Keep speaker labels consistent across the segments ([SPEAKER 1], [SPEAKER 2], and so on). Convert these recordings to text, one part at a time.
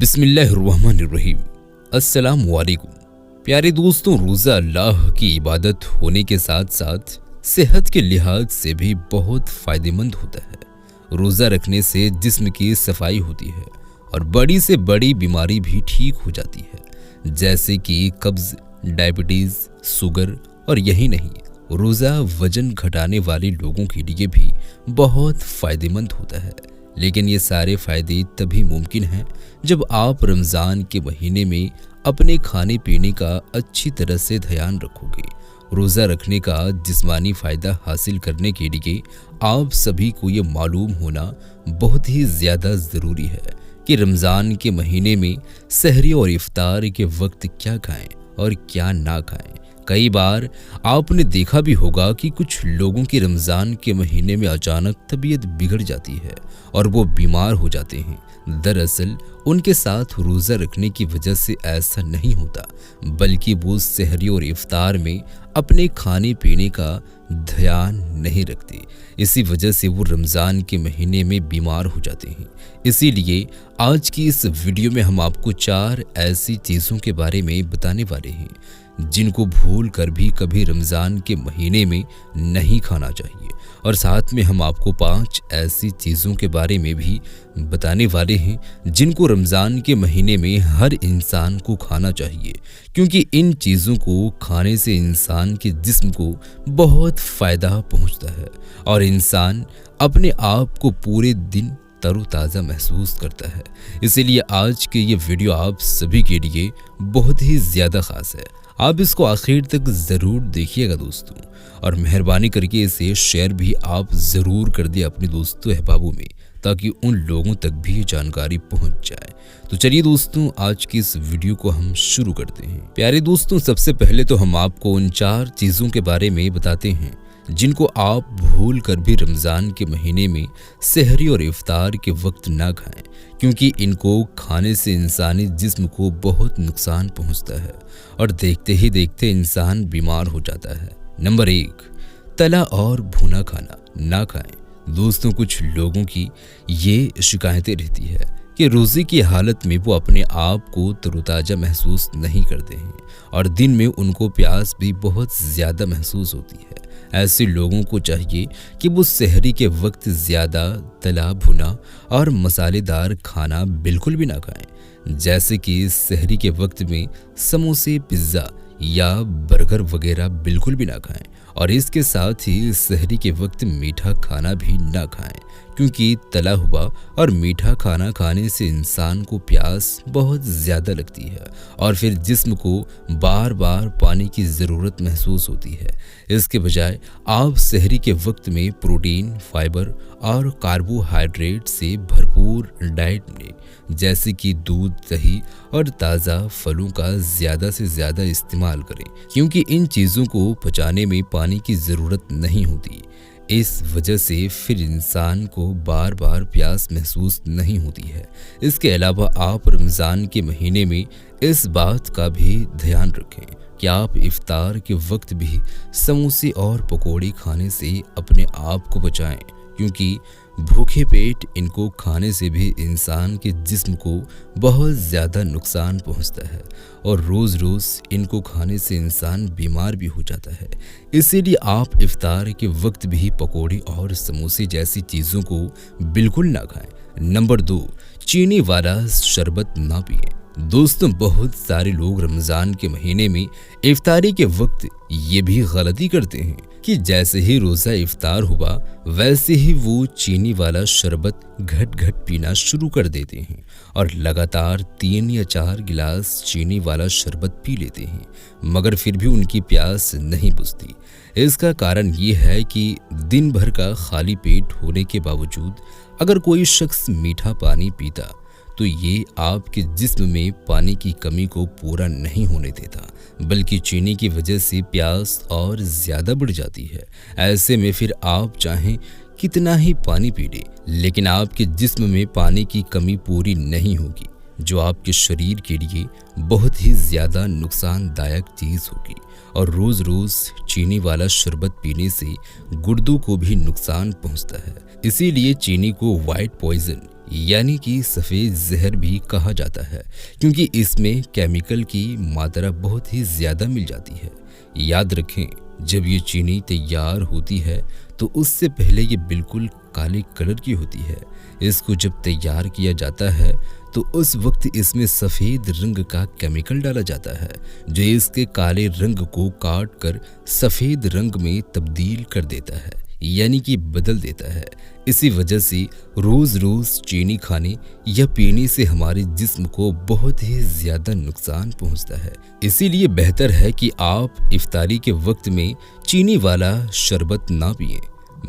[SPEAKER 1] बिस्मिल्लाहिर्रहमानिर्रहीम। अस्सलाम वालेकुम। प्यारे दोस्तों, रोज़ा अल्लाह की इबादत होने के साथ साथ सेहत के लिहाज से भी बहुत फ़ायदेमंद होता है। रोज़ा रखने से जिस्म की सफाई होती है और बड़ी से बड़ी बीमारी भी ठीक हो जाती है, जैसे कि कब्ज़, डायबिटीज़, शुगर। और यही नहीं, रोज़ा वज़न घटाने वाले लोगों के लिए भी बहुत फ़ायदेमंद होता है। लेकिन ये सारे फ़ायदे तभी मुमकिन हैं जब आप रमज़ान के महीने में अपने खाने पीने का अच्छी तरह से ध्यान रखोगे। रोज़ा रखने का जिस्मानी फ़ायदा हासिल करने के लिए आप सभी को ये मालूम होना बहुत ही ज़्यादा ज़रूरी है कि रमज़ान के महीने में सहरी और इफ्तार के वक्त क्या खाएं और क्या ना खाएं। कई बार आपने देखा भी होगा कि कुछ लोगों की रमज़ान के महीने में अचानक तबीयत बिगड़ जाती है और वो बीमार हो जाते हैं। दरअसल उनके साथ रोज़ा रखने की वजह से ऐसा नहीं होता, बल्कि वो सहरी और इफ्तार में अपने खाने पीने का ध्यान नहीं रखते। इसी वजह से वो रमज़ान के महीने में बीमार हो जाते हैं। इसीलिए आज की इस वीडियो में हम आपको 4 ऐसी चीज़ों के बारे में बताने वाले हैं जिनको भूल कर भी कभी रमज़ान के महीने में नहीं खाना चाहिए। और साथ में हम आपको 5 ऐसी चीज़ों के बारे में भी बताने वाले हैं जिनको रमज़ान के महीने में हर इंसान को खाना चाहिए, क्योंकि इन चीज़ों को खाने से इंसान के जिस्म को बहुत फ़ायदा पहुंचता है और इंसान अपने आप को पूरे दिन तरोताज़ा महसूस करता है। इसीलिए आज के ये वीडियो आप सभी के लिए बहुत ही ज़्यादा ख़ास है। आप इसको आखिर तक ज़रूर देखिएगा दोस्तों, और मेहरबानी करके इसे शेयर भी आप ज़रूर कर दिए अपने दोस्तों अहबाबों में, ताकि उन लोगों तक भी ये जानकारी पहुंच जाए। तो चलिए दोस्तों, आज की इस वीडियो को हम शुरू करते हैं। प्यारे दोस्तों, सबसे पहले तो हम आपको उन 4 चीज़ों के बारे में बताते हैं जिनको आप भूल कर भी रमज़ान के महीने में सहरी और इफ्तार के वक्त ना खाएं, क्योंकि इनको खाने से इंसानी जिस्म को बहुत नुकसान पहुंचता है और देखते ही देखते इंसान बीमार हो जाता है। नंबर 1, तला और भुना खाना ना खाएं। दोस्तों, कुछ लोगों की ये शिकायतें रहती है कि रोज़े की हालत में वो अपने आप को तरोताज़ा महसूस नहीं करते हैं और दिन में उनको प्यास भी बहुत ज़्यादा महसूस होती है। ऐसे लोगों को चाहिए कि वो सहरी के वक्त ज़्यादा तला भुना और मसालेदार खाना बिल्कुल भी ना खाएं, जैसे कि सहरी के वक्त में समोसे, पिज़्ज़ा या बर्गर वगैरह बिल्कुल भी ना खाएं। और इसके साथ ही सहरी के वक्त मीठा खाना भी ना खाएं, क्योंकि तला हुआ और मीठा खाना खाने से इंसान को प्यास बहुत ज़्यादा लगती है और फिर जिस्म को बार बार पानी की ज़रूरत महसूस होती है। इसके बजाय आप सहरी के वक्त में प्रोटीन, फाइबर और कार्बोहाइड्रेट से भरपूर डाइट लें, जैसे कि दूध, दही और ताज़ा फलों का ज़्यादा से ज़्यादा इस्तेमाल करें, क्योंकि इन चीज़ों को पचाने में पानी की ज़रूरत नहीं होती। इस वजह से फिर इंसान को बार बार प्यास महसूस नहीं होती है। इसके अलावा आप रमज़ान के महीने में इस बात का भी ध्यान रखें कि आप इफ्तार के वक्त भी समोसे और पकौड़े खाने से अपने आप को बचाएं, क्योंकि भूखे पेट इनको खाने से भी इंसान के जिस्म को बहुत ज़्यादा नुकसान पहुंचता है और रोज़ रोज़ इनको खाने से इंसान बीमार भी हो जाता है। इसीलिए आप इफ्तार के वक्त भी पकौड़े और समोसे जैसी चीज़ों को बिल्कुल ना खाएं। नंबर 2, चीनी वाला शरबत ना पिएं। दोस्तों, बहुत सारे लोग रमज़ान के महीने में इफ्तारी के वक्त ये भी गलती करते हैं कि जैसे ही रोज़ा इफ्तार हुआ वैसे ही वो चीनी वाला शरबत घट घट पीना शुरू कर देते हैं और लगातार 3 या 4 गिलास चीनी वाला शरबत पी लेते हैं, मगर फिर भी उनकी प्यास नहीं बुझती। इसका कारण ये है कि दिन भर का खाली पेट होने के बावजूद अगर कोई शख्स मीठा पानी पीता तो ये आपके जिस्म में पानी की कमी को पूरा नहीं होने देता, बल्कि चीनी की वजह से प्यास और ज़्यादा बढ़ जाती है। ऐसे में फिर आप चाहें कितना ही पानी पी लें, लेकिन आपके जिस्म में पानी की कमी पूरी नहीं होगी, जो आपके शरीर के लिए बहुत ही ज़्यादा नुकसानदायक चीज़ होगी। और रोज़ रोज़ चीनी वाला शरबत पीने से गुर्दों को भी नुकसान पहुंचता है। इसीलिए चीनी को वाइट पॉइजन यानी कि सफ़ेद जहर भी कहा जाता है, क्योंकि इसमें केमिकल की मात्रा बहुत ही ज़्यादा मिल जाती है। याद रखें, जब ये चीनी तैयार होती है तो उससे पहले ये बिल्कुल काले कलर की होती है। इसको जब तैयार किया जाता है तो उस वक्त इसमें सफ़ेद रंग का केमिकल डाला जाता है, जो इसके काले रंग को काट कर सफ़ेद रंग में तब्दील कर देता है, यानी कि बदल देता है। इसी वजह से रोज़ रोज़ चीनी खाने या पीने से हमारे जिस्म को बहुत ही ज़्यादा नुकसान पहुंचता है। इसीलिए बेहतर है कि आप इफ्तारी के वक्त में चीनी वाला शरबत ना पिएं,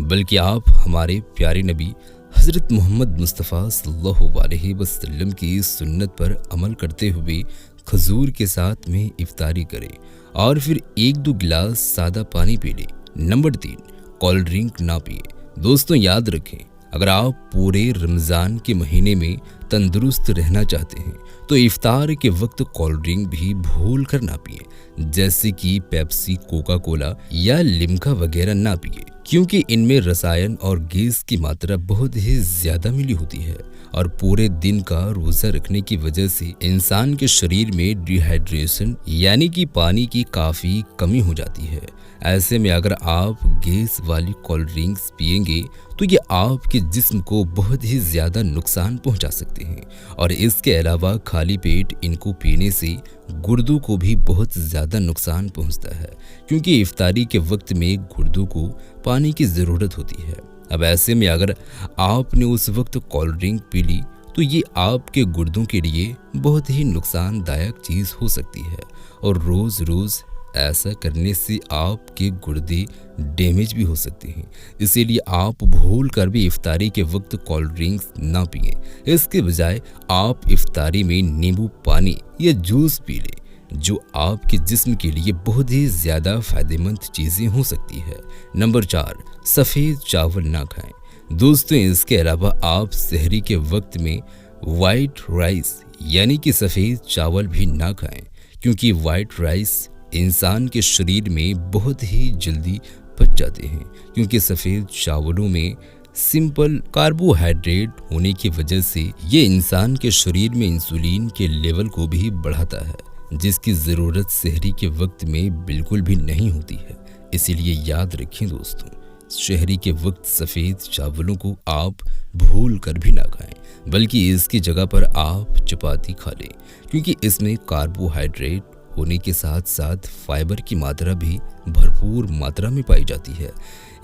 [SPEAKER 1] बल्कि आप हमारे प्यारे नबी हज़रत मोहम्मद मुस्तफ़ा सल्लल्लाहु अलैहि वसल्लम की सुन्नत पर अमल करते हुए खजूर के साथ में इफ्तारी करें और फिर 1-2 गिलास सादा पानी पी लें। नंबर 3, कोल्ड ड्रिंक ना पिए। दोस्तों याद रखें, अगर आप पूरे रमज़ान के महीने में तंदुरुस्त रहना चाहते हैं तो इफ्तार के वक्त कोल्ड ड्रिंक भी भूल कर ना पिए, जैसे कि पेप्सी, कोका कोला या लिम्का वगैरह ना पिए, क्योंकि इनमें रसायन और गैस की मात्रा बहुत ही ज़्यादा मिली होती है और पूरे दिन का रोज़ा रखने की वजह से इंसान के शरीर में डिहाइड्रेशन यानी कि पानी की काफ़ी कमी हो जाती है। ऐसे में अगर आप गैस वाली कोल्ड ड्रिंक्स पिएंगे तो ये आपके जिस्म को बहुत ही ज़्यादा नुकसान पहुंचा सकते हैं और इसके अलावा खाली पेट इनको पीने से गुर्दों को भी बहुत ज़्यादा नुकसान पहुंचता है, क्योंकि इफ्तारी के वक्त में गुर्दों को पानी की ज़रूरत होती है। अब ऐसे में अगर आपने उस वक्त कोल्ड ड्रिंक पी ली तो ये आपके गुर्दों के लिए बहुत ही नुकसानदायक चीज़ हो सकती है और रोज़ रोज़ ऐसा करने से आपके गुर्दे डैमेज भी हो सकते हैं। इसीलिए आप भूल कर भी इफ्तारी के वक्त कोल्ड ड्रिंक्स ना पिएं। इसके बजाय आप इफ्तारी में नींबू पानी या जूस पी लें, जो आपके जिस्म के लिए बहुत ही ज़्यादा फायदेमंद चीज़ें हो सकती है। नंबर 4, सफ़ेद चावल ना खाएं। दोस्तों इसके अलावा आप सहरी के वक्त में वाइट राइस यानी कि सफ़ेद चावल भी ना खाएं, क्योंकि वाइट राइस इंसान के शरीर में बहुत ही जल्दी पच जाते हैं, क्योंकि सफ़ेद चावलों में सिंपल कार्बोहाइड्रेट होने की वजह से ये इंसान के शरीर में इंसुलिन के लेवल को भी बढ़ाता है, जिसकी ज़रूरत सहरी के वक्त में बिल्कुल भी नहीं होती है। इसीलिए याद रखें दोस्तों, सहरी के वक्त सफ़ेद चावलों को आप भूल कर भी ना खाएं, बल्कि इसकी जगह पर आप चपाती खा लें, क्योंकि इसमें कार्बोहाइड्रेट होने के साथ साथ फाइबर की मात्रा भी भरपूर मात्रा में पाई जाती है।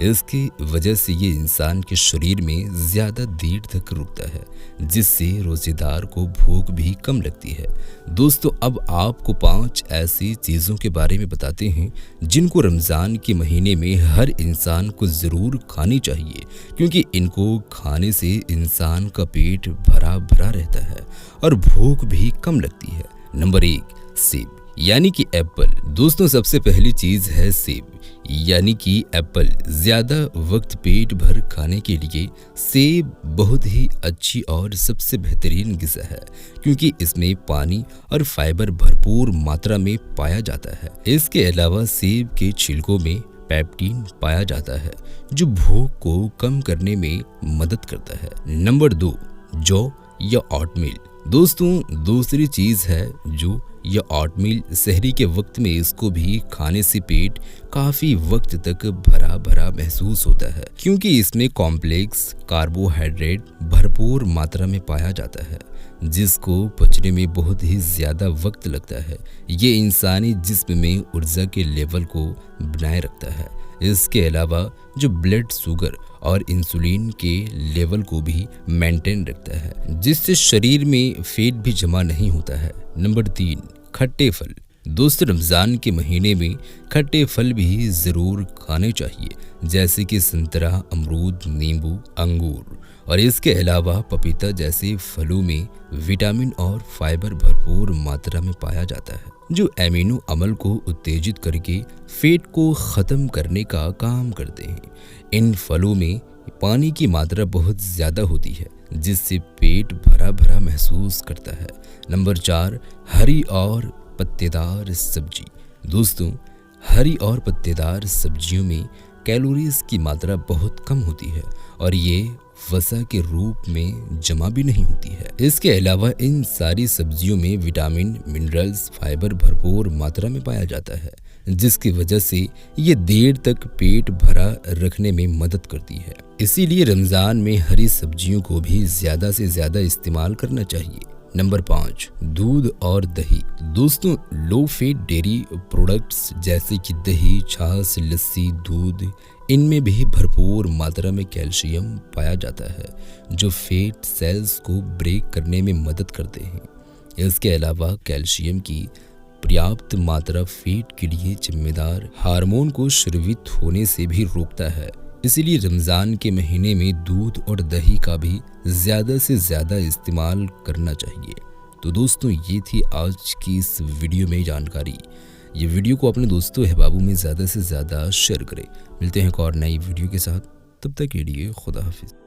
[SPEAKER 1] इसकी वजह से ये इंसान के शरीर में ज़्यादा देर तक रुकता है, जिससे रोज़ेदार को भूख भी कम लगती है। दोस्तों अब आपको 5 ऐसी चीज़ों के बारे में बताते हैं जिनको रमज़ान के महीने में हर इंसान को ज़रूर खानी चाहिए, क्योंकि इनको खाने से इंसान का पेट भरा भरा रहता है और भूख भी कम लगती है। नंबर 1, सेब यानी कि एप्पल। दोस्तों सबसे पहली चीज़ है सेब यानी कि एप्पल। ज़्यादा वक्त पेट भर खाने के लिए सेब बहुत ही अच्छी और सबसे बेहतरीन ग़िज़ा है, क्योंकि इसमें पानी और फाइबर भरपूर मात्रा में पाया जाता है। इसके अलावा सेब के छिलकों में पेप्टिन पाया जाता है, जो भूख को कम करने में मदद करता है। नंबर 2, जौ या ओटमील। दोस्तों दूसरी चीज़ है जो या ओटमील। सहरी के वक्त में इसको भी खाने से पेट काफ़ी वक्त तक भरा भरा महसूस होता है, क्योंकि इसमें कॉम्प्लेक्स कार्बोहाइड्रेट भरपूर मात्रा में पाया जाता है, जिसको पचने में बहुत ही ज़्यादा वक्त लगता है। ये इंसानी जिस्म में ऊर्जा के लेवल को बनाए रखता है। इसके अलावा जो ब्लड शुगर और इंसुलिन के लेवल को भी मेंटेन रखता है, जिससे शरीर में फैट भी जमा नहीं होता है। नंबर 3, खट्टे फल। दोस्तों रमज़ान के महीने में खट्टे फल भी ज़रूर खाने चाहिए, जैसे कि संतरा, अमरूद, नींबू, अंगूर और इसके अलावा पपीता जैसे फलों में विटामिन और फाइबर भरपूर मात्रा में पाया जाता है, जो एमिनो अम्ल को उत्तेजित करके फैट को ख़त्म करने का काम करते हैं। इन फलों में पानी की मात्रा बहुत ज़्यादा होती है, जिससे पेट भरा भरा महसूस करता है। नंबर 4, हरी और पत्तेदार सब्जी। दोस्तों हरी और पत्तेदार सब्जियों में कैलोरीज की मात्रा बहुत कम होती है और ये वसा के रूप में जमा भी नहीं होती है। इसके अलावा इन सारी सब्जियों में विटामिन, मिनरल्स, फाइबर भरपूर मात्रा में पाया जाता है, जिसकी वजह से ये देर तक पेट भरा रखने में मदद करती है। इसीलिए रमज़ान में हरी सब्जियों को भी ज़्यादा से ज़्यादा इस्तेमाल करना चाहिए। नंबर 5, दूध और दही। दोस्तों, लो फैट डेयरी प्रोडक्ट्स जैसे कि दही, छाछ, लस्सी, दूध, इनमें भी भरपूर मात्रा में कैल्शियम पाया जाता है, जो फैट सेल्स को ब्रेक करने में मदद करते हैं। इसके अलावा कैल्शियम की पर्याप्त मात्रा फैट के लिए जिम्मेदार हार्मोन को स्रावित होने से भी रोकता है। इसीलिए रमज़ान के महीने में दूध और दही का भी ज़्यादा से ज़्यादा इस्तेमाल करना चाहिए। तो दोस्तों, ये थी आज की इस वीडियो में जानकारी। ये वीडियो को अपने दोस्तों अहबाबों में ज़्यादा से ज़्यादा शेयर करें। मिलते हैं एक और नई वीडियो के साथ, तब तक के लिए खुदा हाफिज़।